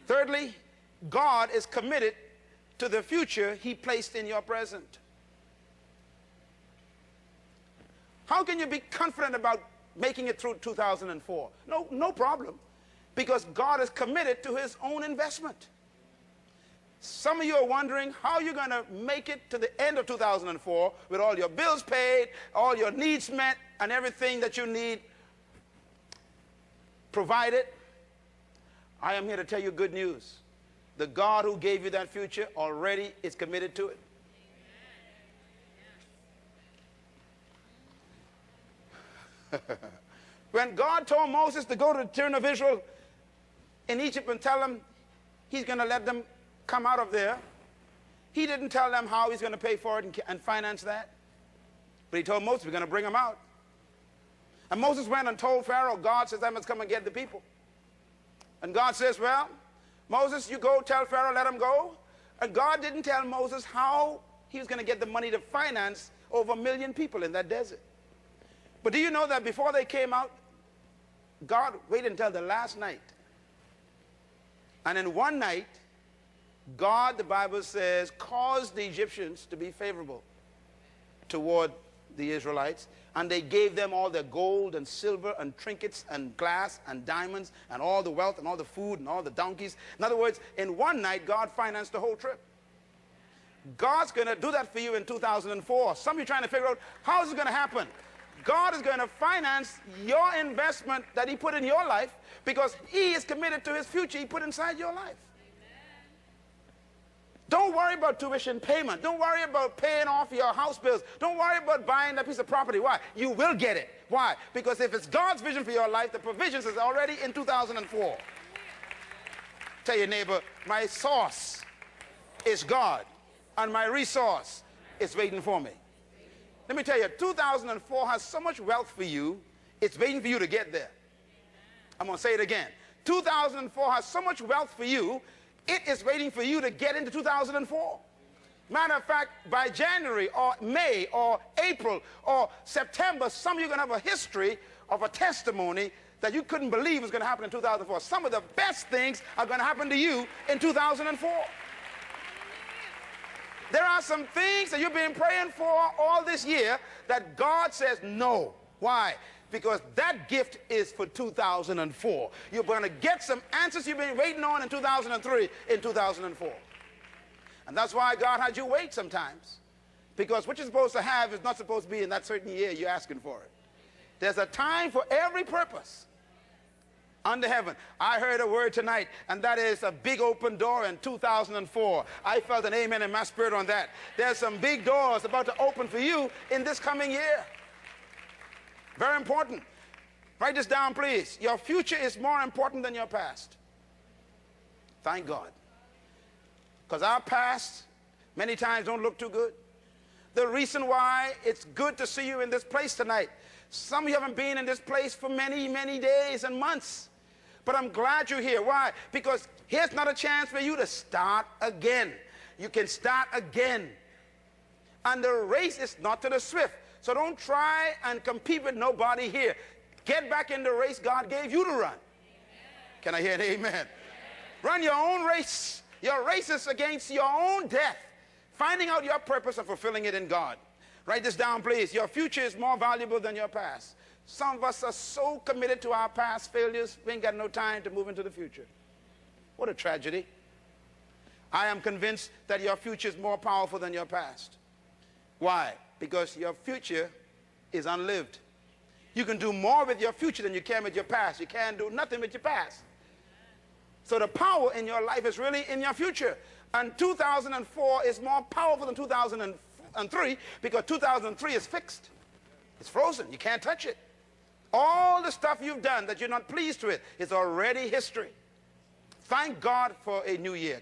Thirdly, God is committed to the future he placed in your present. How can you be confident about making it through 2004? No problem. Because God is committed to his own investment. Some of you are wondering how you're going to make it to the end of 2004 with all your bills paid, all your needs met, and everything that you need provided. I am here to tell you good news. The God who gave you that future already is committed to it. When God told Moses to go to the children of Israel in Egypt and tell them he's going to let them come out of there, he didn't tell them how he's going to pay for it and finance that. But he told Moses, we're going to bring them out. And Moses went and told Pharaoh, God says I must come and get the people. And God says, well, Moses, you go tell Pharaoh, let him go. And God didn't tell Moses how he was going to get the money to finance over 1 million people in that desert. But do you know that before they came out, God waited until the last night. And in one night, God, the Bible says, caused the Egyptians to be favorable toward the Israelites. And they gave them all their gold and silver and trinkets and glass and diamonds and all the wealth and all the food and all the donkeys. In other words, in one night, God financed the whole trip. God's going to do that for you in 2004. Some of you are trying to figure out, how is it going to happen? God is going to finance your investment that he put in your life because he is committed to his future he put inside your life. Don't worry about tuition payment. Don't worry about paying off your house bills. Don't worry about buying that piece of property. Why? You will get it. Why? Because if it's God's vision for your life, the provisions is already in 2004. Tell your neighbor, my source is God, and my resource is waiting for me. Let me tell you, 2004 has so much wealth for you, it's waiting for you to get there. I'm going to say it again. 2004 has so much wealth for you, it is waiting for you to get into 2004. Matter of fact, by January or May or April or September, some of you are going to have a history of a testimony that you couldn't believe was going to happen in 2004. Some of the best things are going to happen to you in 2004. There are some things that you've been praying for all this year that God says no. Why? Because that gift is for 2004. You're going to get some answers you've been waiting on in 2003 in 2004. And that's why God had you wait sometimes. Because what you're supposed to have is not supposed to be in that certain year you're asking for it. There's a time for every purpose under heaven. I heard a word tonight, and that is a big open door in 2004. I felt an amen in my spirit on that. There's some big doors about to open for you in this coming year. Very important. Write this down, please. Your future is more important than your past. Thank God. Because our past many times don't look too good. The reason why it's good to see you in this place tonight, some of you haven't been in this place for many, many days and months. But I'm glad you're here. Why? Because here's not a chance for you to start again. You can start again. And the race is not to the swift. So don't try and compete with nobody here. Get back in the race God gave you to run. Amen. Can I hear an amen? Amen? Run your own race. Your race is against your own death. Finding out your purpose and fulfilling it in God. Write this down, please. Your future is more valuable than your past. Some of us are so committed to our past failures, we ain't got no time to move into the future. What a tragedy. I am convinced that your future is more powerful than your past. Why? Because your future is unlived. You can do more with your future than you can with your past. You can't do nothing with your past. So the power in your life is really in your future. And 2004 is more powerful than 2003 because 2003 is fixed. It's frozen. You can't touch it. All the stuff you've done that you're not pleased with is already history. Thank God for a new year.